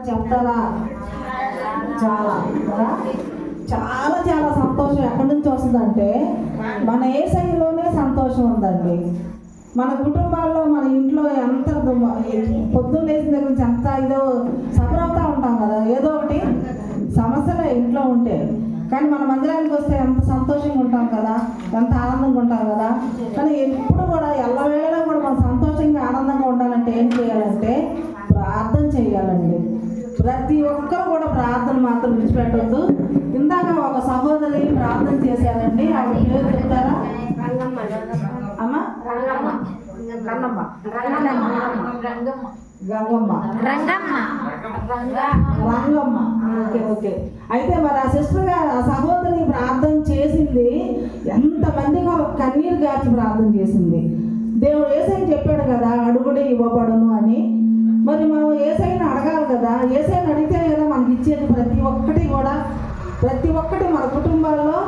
చెప్తారా? చాలా కదా, చాలా చాలా సంతోషం ఎక్కడి నుంచి వస్తుందంటే మన యేసయ్యలోనే సంతోషం ఉందండి. మన కుటుంబాల్లో మన ఇంట్లో ఎంత పొద్దున్న లేచిన దగ్గర నుంచి ఎంత ఏదో సఫర్ అవుతూ ఉంటాం కదా, ఏదో ఒకటి సమస్యలే ఇంట్లో ఉంటే. కానీ మన మందిరానికి వస్తే ఎంత సంతోషంగా ఉంటాం కదా, ఎంత ఆనందంగా ఉంటాం కదా. కానీ ఎప్పుడు కూడా ఎల్లవేళ కూడా మనం సంతోషంగా ఆనందంగా ఉండాలంటే ఏం చేయాలంటే ప్రార్థన చేయాలండి. ప్రతి ఒక్కరు కూడా ప్రార్థన మాత్రం విడిచిపెట్టద్దు. ఇందాక ఒక సహోదరి ప్రార్థన చేశారండి, ఆవిడ పేరు చెప్తారా? అమ్మ గంగమ్మ. Okay okay. అయితే మరి ఆ సిస్టర్ గారు ఆ సహోదరి ప్రార్థన చేసింది, ఎంతమంది కన్నీరు గార్చి ప్రార్థన చేసింది. దేవుడు యేసయ్య చెప్పాడు కదా, అడుగుడే ఇవ్వబడును అని. మరి మనం యేసయ్యని అడగాలి కదా, యేసయ్యని అడిగితే కదా మనకి ఇచ్చేది ప్రతి ఒక్కటి మన కుటుంబాల్లో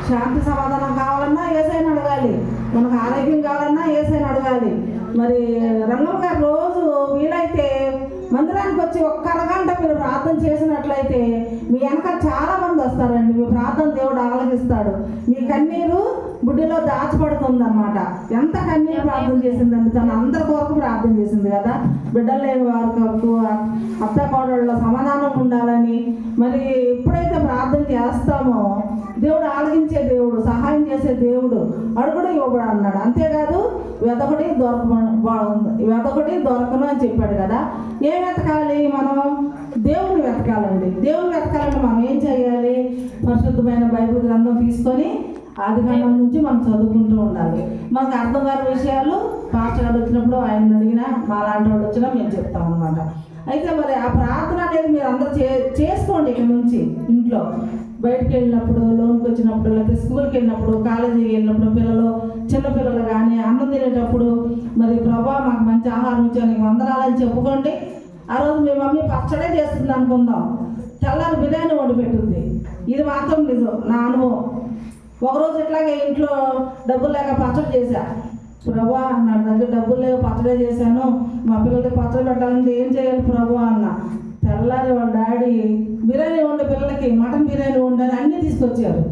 శాంతి సమాధానం కావాలన్నా యేసయ్యని అడగాలి, మనకు ఆరోగ్యం కావాలన్నా యేసయ్యని అడగాలి. మరి రంగమ్మ గారు రోజు వీలైతే మందిరానికి వచ్చి ఒక్క అరగంట మీరు ప్రార్థన చేసినట్లయితే మీ వెనక చాలా మంది వస్తారండి. మీ ప్రార్థన దేవుడు ఆలకిస్తాడు. మీ కన్నీరు బుడ్డిలో దాచబడుతుంది అన్నమాట. ఎంత కన్నీరు ప్రార్థన చేసిందండి, తను అందరి కొరకు ప్రార్థన చేసింది కదా, బిడ్డలు లేని వారి కొరకు, అత్త కోడళ్ళలో సమాధానం ఉండాలని. మరి ఎప్పుడైతే ప్రార్థన చేస్తామో దేవుడు ఆలకించే దేవుడు, సహాయం చేసే దేవుడు. అడుగుడు ఇవ్వబడు అన్నాడు. అంతేకాదు వెదకుడి దొరకను అని చెప్పాడు కదా. ఏం వెతకాలి? మనం దేవుని వెతకాలండి. దేవుని వెతకాలంటే మనం ఏం చేయాలి? పరిశుద్ధమైన బైబిల్ గ్రంథం తీసుకొని ఆదికాండం నుంచి మనం చదువుకుంటూ ఉండాలి. మనకు అర్థం కాని విషయాలు పాస్టర్ గారు వచ్చినప్పుడు ఆయన అడిగినా, మా లాంటి వాళ్ళు వచ్చినా మేము చెప్తాం అన్నమాట. అయితే మరి ఆ ప్రార్థన అనేది మీరు అందరూ చేసుకోండి. ఇక్కడ నుంచి ఇంట్లో బయటకు వెళ్ళినప్పుడు, లోన్కి వచ్చినప్పుడు, లేకపోతే స్కూల్కి వెళ్ళినప్పుడు, కాలేజీకి వెళ్ళినప్పుడు, చిన్నపిల్లలు కానీ అన్నం తినేటప్పుడు, మరి ప్రభా మాకు మంచి ఆహారం ఇచ్చా నీకు వందనాలని చెప్పుకోండి. ఆ రోజు మీ మమ్మీ పచ్చడే చేస్తుంది అనుకుందాం, తెల్లారి బిర్యానీ వండి పెట్టుద్ది. ఇది మాత్రం నిజం, నా అనుభవం. ఒకరోజు ఇట్లాగే ఇంట్లో డబ్బులు లేక పచ్చడి చేశా. ప్రభా నా దగ్గర డబ్బులు లేవు, పచ్చడే చేశాను, మా పిల్లలకి పచ్చడి పెట్టాలంటే ఏం చేయాలి ప్రభా అన్న. తెల్లారి వాళ్ళ డాడీ బిర్యానీ వండే పిల్లలకి మటన్ బిర్యానీ వండాలి అన్నీ తీసుకొచ్చారు.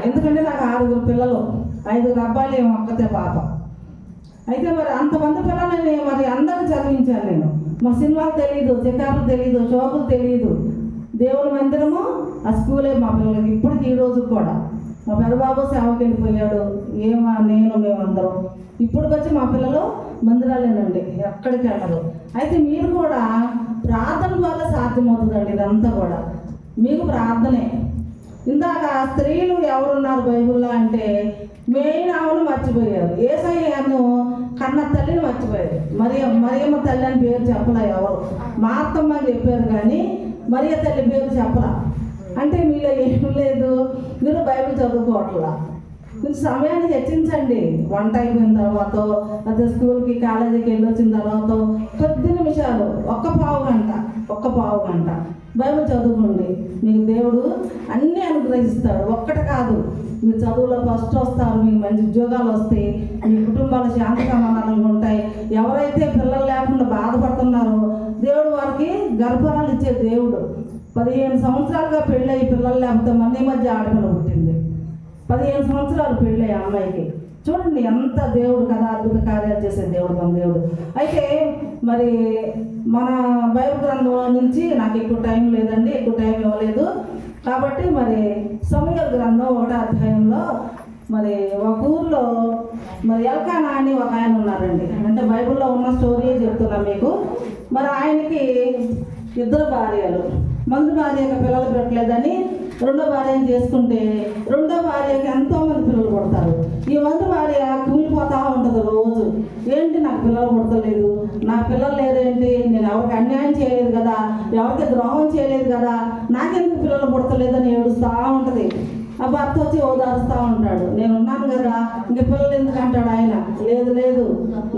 ఎందుకంటే నాకు 6 పిల్లలు, 5 అబ్బాయిలు, ఒక్కతే పాప. అయితే మరి అంతమంది పిల్లలని మరి అందరిని చదివించాను నేను. మా సినిమాలు తెలియదు, చికాకులు తెలియదు, షోకులు తెలియదు. దేవుని మందిరము ఆ స్కూలే మా పిల్లలకి. ఇప్పటికి ఈ రోజు కూడా మా పెద్దబాబు సేవకి వెళ్ళిపోయాడు, మేమందరం ఇప్పటికి వచ్చి మా పిల్లలు మందిరాలేనండి, ఎక్కడికి వెళ్ళరు. అయితే మీరు కూడా ప్రార్థన ద్వారా సాధ్యమవుతుందండి ఇదంతా కూడా. మీకు ప్రార్థనే. ఇందాక స్త్రీలు ఎవరున్నారు బైబిల్లో అంటే మెయిన్ ఆవును మర్చిపోయారు, యేసయ్యను కన్న తల్లిని మర్చిపోయారు. మరియమ్మ తల్లి అని పేరు చెప్పలే ఎవరు, మా అత్తమ్మ అని చెప్పారు కానీ మరియ తల్లి పేరు చెప్పరా. అంటే మీలో ఏం లేదు, మీరు బైబిల్ చదువుకోవట్లా. కొంచెం సమయాన్ని హెచ్చించండి. వంట అయిపోయిన తర్వాత, అదే స్కూల్కి కాలేజీకి వెళ్ళొచ్చిన తర్వాత 10 నిమిషాలు, ఒక్క పావు గంట బైబిల్ చదువుకోండి. మీకు దేవుడు అన్నీ అనుగ్రహిస్తాడు. ఒక్కటి కాదు, మీరు చదువులో ఫస్ట్ వస్తారు, మీకు మంచి ఉద్యోగాలు వస్తాయి, మీ కుటుంబాలు శాంతి సమాధానంగా ఉంటాయి. ఎవరైతే పిల్లలు లేకుండా బాధపడుతున్నారో దేవుడు వారికి గర్భాలు ఇచ్చే దేవుడు. 15 సంవత్సరాలుగా పెళ్ళయి పిల్లలు లేకపోతే మన మధ్య ఆడపిల్ల పుట్టింది. 15 సంవత్సరాలు పెళ్ళయి అమ్మాయికి. చూడండి ఎంత దేవుడు కదా, అద్భుత కార్యాలు చేసే దేవుడు మన దేవుడు. అయితే మరి మన బైబిల్ గ్రంథం నుంచి నాకు ఎక్కువ టైం లేదండి, ఎక్కువ టైం ఇవ్వలేదు కాబట్టి మరి సమూయేలు గ్రంథం 1వ అధ్యాయంలో మరి ఒక ఊర్లో మరి ఎల్కానా అని ఒక ఆయన ఉన్నారండి. అంటే బైబిల్లో ఉన్న స్టోరీయే చెప్తున్నా మీకు. మరి ఆయనకి 2 భార్యలు. మొదటి భార్యకి పిల్లలు పెట్టలేదని రెండో భార్యను చేసుకుంటే రెండో భార్యకి ఎంతోమంది పిల్లలు పుడతారు. ఈ మొదటి భార్య కూలిపోతూ ఉంటుంది రోజు. ఏంటి నాకు పిల్లలు పుడతలేదు, నా పిల్లలు లేరేంటి, నేను ఎవరికి అన్యాయం చేయలేదు కదా, ఎవరికి ద్రోహం చేయలేదు కదా, నాకెందుకు పిల్లలు పుడతలేదని ఏడుస్తూ ఉంటుంది. ఆ భర్త వచ్చి ఓదారుస్తూ ఉంటాడు, నేను ఉన్నాను కదా ఇంక పిల్లలు ఎందుకు అంటాడు ఆయన. లేదు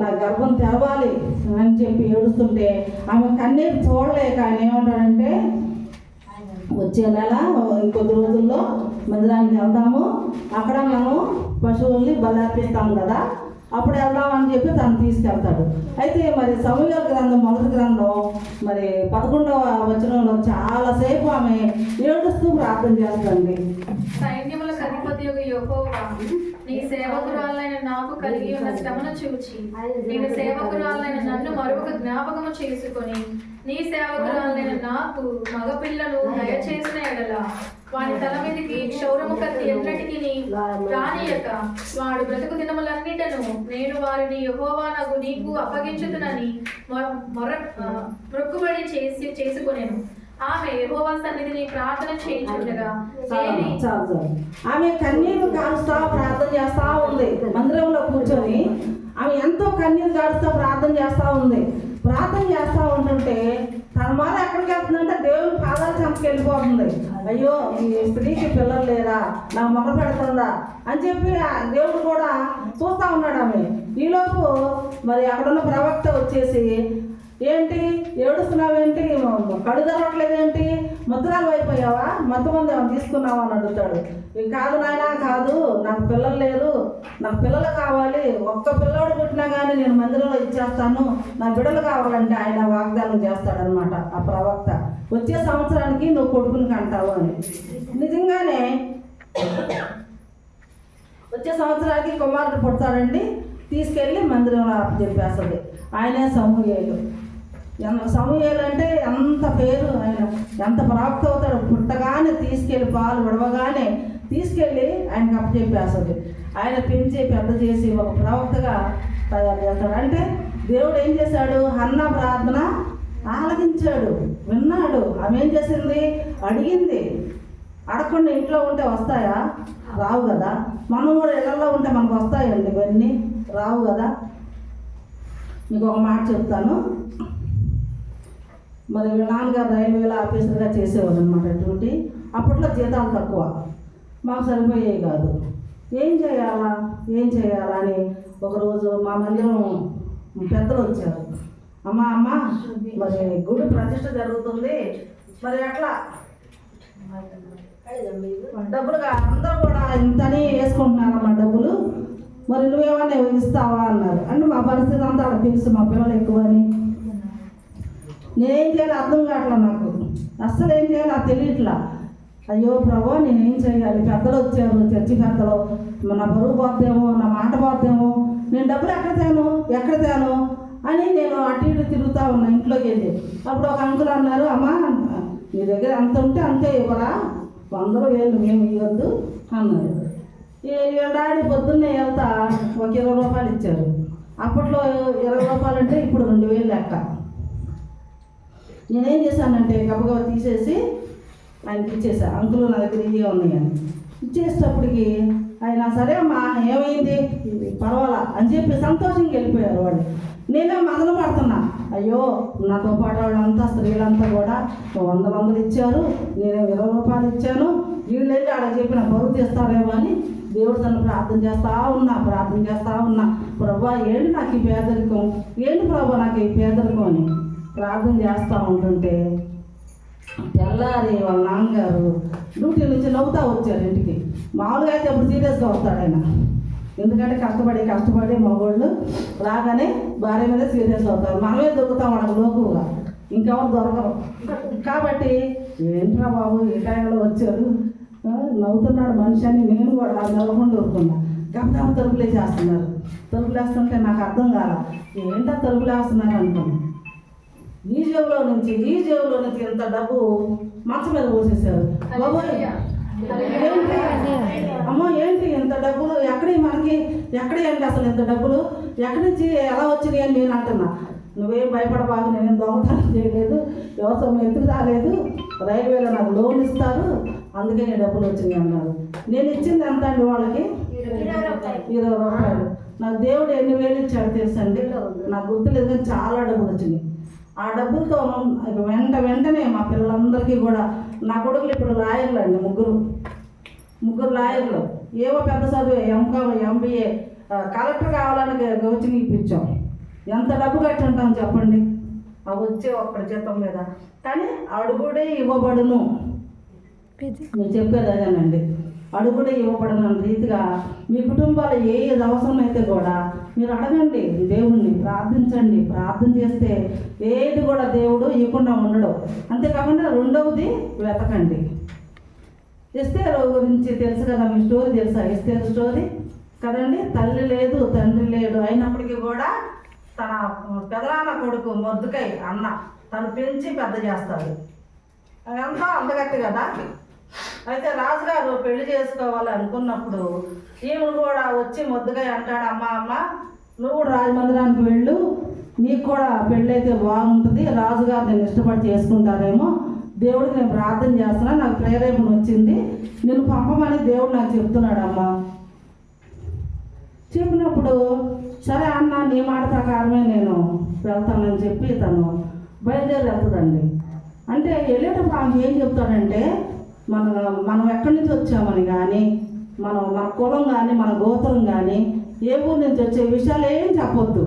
నా గర్భం తెరవాలి అని చెప్పి ఏడుస్తుంటే ఆమె కన్నీరు చూడలేక ఆయన ఏమంటాడంటే, వచ్చే నెల ఇంకొద్ది రోజుల్లో మందిరానికి వెళ్దాము, అక్కడ మనం పశువుల్ని బలి అర్పిస్తాం కదా, అప్పుడు వెళ్దామని చెప్పి తను తీసుకెళ్తాడు. అయితే మరి సమూయేలు గ్రంథం మొదటి గ్రంథం మరి 11వ వచనంలో చాలాసేపు ఆమె ఏడుస్తూ ప్రార్థన చేస్తుంది. సైన్యములకు అధిపతియగు యెహోవా, నీ సేవకురాలైన నాకు కలిగి ఉన్న శ్రమను చూచి నేను సేవకురాలైన నన్ను మరొక జ్ఞాపకము చేసుకొని నీ సేవకురాలైన నాకు మగపిల్లను దయచేసిన ఎడల వాని తల మీదకి క్షౌరము కత్తి ఎన్నటికి రానియక వాడు బ్రతుకు దినములన్నిటను నేను వారిని యెహోవానగు నీకు అప్పగించుతునని మొక్కుబడి చేసుకొనేను. ఆమె యెహోవా సన్నిధిని ప్రార్థన చేయించుండగా ఆమె కన్నీరు కారుస్తా ప్రార్థన చేస్తా ఉంది. మందిరంలో కూర్చొని ఆమె ఎంతో కన్నీరు కారుస్తా ప్రార్థన చేస్తా ఉంది. ప్రార్థన చేస్తా ఉంటుంటే తన మాట ఎక్కడికి వెళ్తుందంటే దేవుని పాదాల చెంతకి వెళ్ళిపోతుంది. అయ్యో ఈ స్త్రీకి పిల్లలు లేరా, నాకు మొక్క పెడుతుందా అని చెప్పి దేవుడు కూడా చూస్తూ ఉన్నాడు. ఆమె ఈలోపు మరి అక్కడున్న ప్రవక్త వచ్చేసి, ఏంటి ఏడుస్తున్నావేంటి, కడు తెరవట్లేదేంటి, ముద్రాలు అయిపోయావా, మొత్తమంది ఏమైనా తీసుకున్నావా అని అడుగుతాడు. కాదు నాయనా, కాదు, నాకు పిల్లలు లేరు, నాకు పిల్లలు కావాలి, ఒక్క పిల్లోడు పుట్టినా కానీ నేను మందిరంలో ఇచ్చేస్తాను, నా బిడ్డలు కావాలంటే ఆయన వాగ్దానం చేస్తాడనమాట ఆ ప్రవక్త. వచ్చే సంవత్సరానికి నువ్వు కొడుకుని కంటావు అని. నిజంగానే వచ్చే సంవత్సరానికి కుమారుడు పుడతాడండి, తీసుకెళ్ళి మందిరంలో చెప్పేస్తుంది. ఆయనే సమూయేలు. సమూయేలు అంటే ఎంత పేరు, ఆయన ఎంత ప్రాప్తి అవుతాడు. పుట్టగానే తీసుకెళ్ళి పాలు విడవగానే తీసుకెళ్ళి ఆయనకు అప్పచెప్పేస్తుంది. ఆయన పెంచి పెద్ద చేసి ఒక ప్రవక్తగా తయారు చేస్తాడు. అంటే దేవుడు ఏం చేశాడు, హన్నా ప్రార్థన ఆలకించాడు, విన్నాడు. ఆమె ఏం చేసింది, అడిగింది. అడగకుండా ఇంట్లో ఉంటే వస్తాయా, రావు కదా. మనం కూడా ఇళ్లలో ఉంటే మనకు వస్తాయండి ఇవన్నీ, రావు కదా. మీకు ఒక మాట చెప్తాను. మరి నాన్నగారు రైల్వేలో ఆఫీసర్గా చేసేవాడు అనమాట డ్యూటీ. అప్పట్లో జీతాలు తక్కువ, మాకు సరిపోయేవి కాదు. ఏం చేయాలా అని ఒకరోజు మా మందిరం పెద్దలు వచ్చారు. అమ్మ మరి గుడి ప్రతిష్ట జరుగుతుంది, మరి అట్లా డబ్బులుగా అందరూ కూడా ఇంతని వేసుకుంటున్నారమ్మా డబ్బులు, మరి నువ్వేమన్నా ఇస్తావా అన్నారు. అంటే మా పరిస్థితి అంతా అక్కడ తెలుసు, మా పిల్లలు ఎక్కువని. నేనేం చేయాలి అర్థం కావట్లా, నాకు అస్సలు ఏం చేయాలి అది తెలియట్లా. అయ్యో ప్రభా, నేనేం చేయాలి, పెద్దలు వచ్చారు, చర్చి పెద్దలు, నా బరువు పోద్దేమో, నా మాట పోద్దేమో, నేను డబ్బులు ఎక్కడ తేను అని నేను అటు ఇటు తిరుగుతూ ఉన్నా ఇంట్లోకి వెళ్ళి. అప్పుడు ఒక అంకుల్ అన్నారు, అమ్మా నీ దగ్గర అంత ఉంటే అంతే ఇవ్వరా, 100,000 మేము ఇవ్వద్దు అన్నారు. డాడీ పొద్దున్నే వెళ్తా ఒక 20 రూపాయలు ఇచ్చారు. అప్పట్లో 20 రూపాయలు అంటే ఇప్పుడు 2,000 లెక్క. నేనేం చేశానంటే గబగబా తీసేసి ఆయనకి ఇచ్చేసా. అంకులు నా దగ్గర ఇవే ఉన్నాయని ఇచ్చేసేటప్పటికి ఆయన సరే అమ్మా ఏమైంది పర్వాలా అని చెప్పి సంతోషంగా వెళ్ళిపోయారు వాళ్ళు. నేనే మదన పడుతున్నా, అయ్యో నాతో పాటు వాళ్ళంతా స్త్రీలంతా కూడా 100 ఇచ్చారు, నేను 20 రూపాయలు ఇచ్చాను, వీళ్ళు వెళ్ళి ఆడ చెప్పిన బరువు తీస్తారేమో అని దేవుడు తను ప్రార్థన చేస్తా ఉన్నా. ప్రభా ఏంటి నాకు ఈ పేదరికం, ఏంటి ప్రభా నాకు ఈ పేదరికం అని ప్రార్థన చేస్తూ ఉంటుంటే తెల్లారి వాళ్ళ నాన్నగారు డ్యూటీ నుంచి నవ్వుతూ వచ్చారు ఇంటికి. మామూలుగా అయితే అప్పుడు సీరియస్గా వస్తాడు ఆయన, ఎందుకంటే కష్టపడి మగోళ్ళు రాగానే భార్య మీద సీరియస్ అవుతారు. మనమే దొరుకుతాం వాళ్ళకి లోకుగా, ఇంకెవరు దొరకరు. కాబట్టి ఏంట్రా బాబు ఈ టైంలో వచ్చారు, నవ్వుతున్నాడు మనిషి అని నేను కూడా నవ్వకుండా ఊరుకున్నా. గమనం తలుపులేస్తుంటే నాకు అర్థం కాల, ఏంటో తలుపులేస్తున్నారు అనుకున్నాను. ఈ జేబులో నుంచి ఇంత డబ్బు మంచం మీద పోసేసారు. అమ్మో ఏంటి ఇంత డబ్బులు ఎక్కడేంటి అసలు ఇంత డబ్బులు ఎక్కడి నుంచి ఎలా వచ్చినాయి అని నేను అంటున్నా. నువ్వేం భయపడబాగు, నేనేం దొంగతనం చేయలేదు, వ్యవసాయం ఎత్తుకు రాలేదు, రైల్వేలో నాకు లోన్ ఇస్తారు, అందుకే నేను డబ్బులు వచ్చినాయి అన్నారు. నేను ఇచ్చింది ఎంత అండి వాళ్ళకి, 20 రూపాయలు. నాకు దేవుడు ఎన్ని వేలు ఇచ్చాడు తెలుసండి, నాకు గుర్తులేదు కానీ చాలా డబ్బులు వచ్చినాయి. ఆ డబ్బులతో వెంటనే మా పిల్లలందరికీ కూడా, నా కొడుకులు ఇప్పుడు లాయర్లు అండి, ముగ్గురు లాయర్లు, ఏవో పెద్ద చదువు ఎంకామ్ MBA కలెక్టర్ కావాలని కోచింగ్ ఇప్పించాం. ఎంత డబ్బు కట్టి ఉంటాం చెప్పండి, అవి వచ్చే ఒక్కడి జీతం మీద. కానీ అడుగుడే ఇవ్వబడును, నేను చెప్పేది అదేనండి. అడుగుడే ఇవ్వబడిన రీతిగా మీ కుటుంబాలు ఏది అవసరమైతే కూడా మీరు అడగండి, దేవుణ్ణి ప్రార్థించండి. ప్రార్థన చేస్తే ఏది కూడా దేవుడు ఇవ్వకుండా ఉండడు. అంతేకాకుండా రెండవది వెతకండి. ఎస్తేరు గురించి తెలుసు కదా, మీ స్టోరీ తెలుసా? ఎస్తేరు స్టోరీ కదండి. తల్లి లేదు, తండ్రి లేడు, అయినప్పటికీ కూడా తన పెదనాన్న కొడుకు మొద్దుకై అన్న తను పెంచి పెద్ద చేస్తాడు. అదంతా అందగట్టి కదా. అయితే రాజుగారు పెళ్లి చేసుకోవాలి అనుకున్నప్పుడు ఈమెను కూడా వచ్చి మొద్దుగా అంటాడు, అమ్మ నువ్వు కూడా రాజమందిరానికి వెళ్ళు, నీకు కూడా పెళ్ళి అయితే బాగుంటుంది, రాజుగారు నేను ఇష్టపడి చేసుకుంటారేమో, దేవుడికి నేను ప్రార్థన చేస్తున్నా, నాకు ప్రేరేపణ వచ్చింది, నేను పంపమని దేవుడు నాకు చెప్తున్నాడు అమ్మ. చెప్పినప్పుడు సరే అన్న, నీ మాట ప్రకారమే నేను వెళ్తానని చెప్పి తను బయలుదేరి వెళ్తుందండి. అంటే వెళ్ళేటప్పుడు ఆమె ఏం చెప్తాడంటే, మనం ఎక్కడి నుంచి వచ్చామని కానీ, మన కులం కానీ, మన గోత్రం కానీ, ఏ ఊరు నుంచి వచ్చే విషయాలు ఏం చెప్పొద్దు,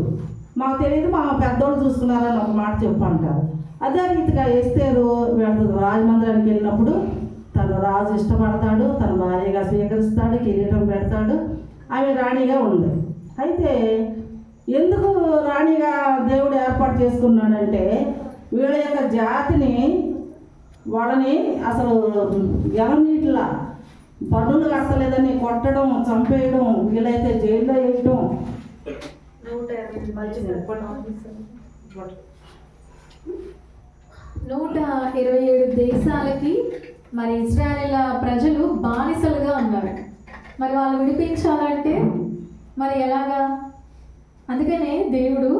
మాకు తెలియదు, మా పెద్దోళ్ళు చూసుకున్నారని ఒక మాట చెప్పంటారు. అదే రీతిగా ఎస్తేరు వెళ్తుంది. రాజమందిరానికి వెళ్ళినప్పుడు తను రాజు ఇష్టపడతాడు, తన భార్యగా స్వీకరిస్తాడు, కిరీటం పెడతాడు, ఆమె రాణిగా ఉంది. అయితే ఎందుకు రాణిగా దేవుడు ఏర్పాటు చేసుకున్నాడంటే, వీళ్ళ యొక్క జాతిని, వాళ్ళని అసలు ఎవరినిట్లా పన్నులు కట్టలేదని కొట్టడం, చంపేయడం, వీళ్ళైతే జైల్లో వేయటం. 127 దేశాలకి మరి ఇజ్రాయేల్ ప్రజలు బానిసలుగా ఉన్నారు. మరి వాళ్ళు విడిపించాలంటే మరి ఎలాగా? అందుకనే దేవుడు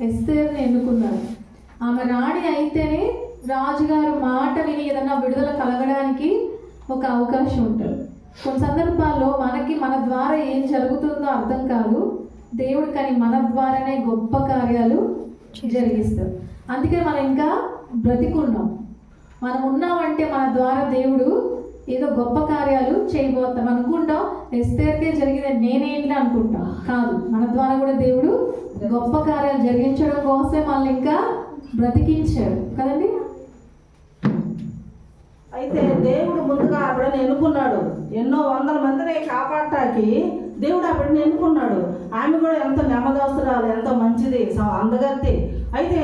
ఎస్తేరుని ఎన్నుకున్నాడు. ఆమె రాణి అయితేనే రాజుగారు మాట విని ఏదన్నా విడుదల కలగడానికి ఒక అవకాశం ఉంటుంది. కొన్ని సందర్భాల్లో మన ద్వారా ఏం జరుగుతుందో అర్థం కాదు, దేవుడు కానీ మన ద్వారానే గొప్ప కార్యాలు జరిగిస్తాడు. అందుకే మనం ఇంకా బ్రతికున్నాం. మనం ఉన్నామంటే మన ద్వారా దేవుడు ఏదో గొప్ప కార్యాలు చేయబోతాం అనుకుంటాం. ఎస్తేరుకే జరిగింది నేనేంటి అనుకుంటాం, కాదు, మన ద్వారా కూడా దేవుడు గొప్ప కార్యాలు జరిగించడం కోసమే మనల్ని ఇంకా బ్రతికించాడు కదండి. అయితే దేవుడు ముందుగా ఆవిడని ఎన్నుకున్నాడు. ఎన్నో వందల మందిని కాపాడటానికి దేవుడు ఆవిడని ఎన్నుకున్నాడు. ఆమె కూడా ఎంతో నెమ్మదస్తురాలు, ఎంతో మంచిది, అందగత్తి. అయితే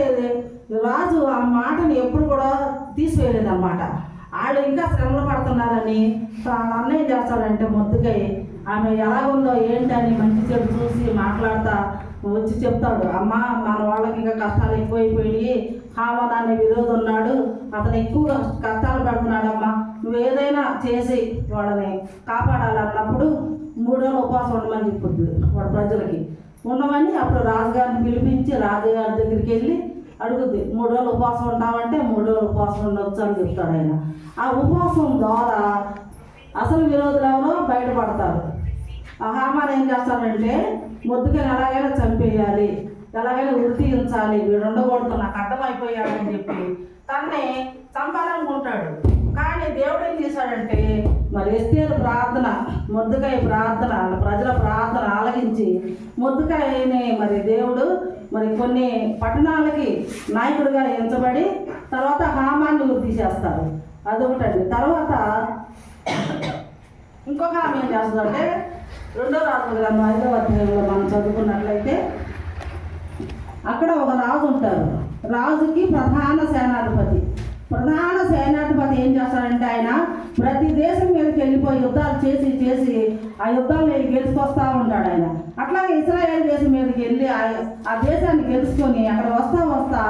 రాజు ఆ మాటని ఎప్పుడు కూడా తీసివేయలేదన్నమాట. వాళ్ళు ఇంకా శ్రమలు పడుతున్నారని అన్నయ్య చేస్తాడంటే మొద్దుకై ఆమె ఎలాగుందో ఏంటని మంచి చెడు చూసి మాట్లాడతా వచ్చి చెప్తాడు, అమ్మ మన వాళ్ళకి ఇంకా కష్టాలు ఎక్కువైపోయి, హామాన్ అనే విరోధి ఉన్నాడు, అతను ఎక్కువగా కష్టాలు పెడుతున్నాడమ్మా, నువ్వు ఏదైనా చేసి వాళ్ళని కాపాడాలన్నప్పుడు 3 రోజులు ఉపవాసం ఉండమని చెప్పుద్ది వాడు ప్రజలకి. ఉండమని అప్పుడు రాజుగారిని పిలిపించి రాజుగారి దగ్గరికి వెళ్ళి అడుగుద్ది, 3 రోజులు ఉపవాసం ఉంటామంటే 3 రోజులు ఉపవాసం ఉండొచ్చు అని చెప్తాడు ఆయన. ఆ ఉపవాసం ద్వారా అసలు విరోధులు ఎవరో బయటపడతారు. ఆ హామాన్ ఏం చేస్తాడంటే, మొద్దుకని ఎలాగైనా చంపేయాలి, ఎలాగైనా ఉరితీయించాలి, వీడు ఉండకూడదు, నాకు అర్థమైపోయాడు అని చెప్పి తన్నే చంపాలనుకుంటాడు. కానీ దేవుడు ఏం చేశాడంటే, మరి ఎస్తేరు ప్రార్థన, మొద్దుకాయ ప్రార్థన, ప్రజల ప్రార్థన ఆలకించి మొద్దుకాయని మరి దేవుడు మరి కొన్ని పట్టణాలకి నాయకుడిగా ఎంచబడి తర్వాత హామాన్ని గురి తీసేస్తారు. అదొకటండి. తర్వాత ఇంకొక ఆమె ఏం చేస్తుందంటే, 2వ రాజుల గ్రంథం 5వ అధ్యాయంలో మనం చదువుకున్నట్లయితే అక్కడ ఒక రాజు ఉంటారు. రాజుకి ప్రధాన సేనాధిపతి ఏం చేస్తాడంటే, ఆయన ప్రతి దేశం మీదకి వెళ్ళిపోయి యుద్ధాలు చేసి ఆ యుద్ధాలు గెలుచుకొస్తా ఉంటాడు ఆయన. అట్లాగే ఇశ్రాయేల్ దేశం మీదకి వెళ్ళి ఆ దేశాన్ని గెలుచుకొని అక్కడ వస్తా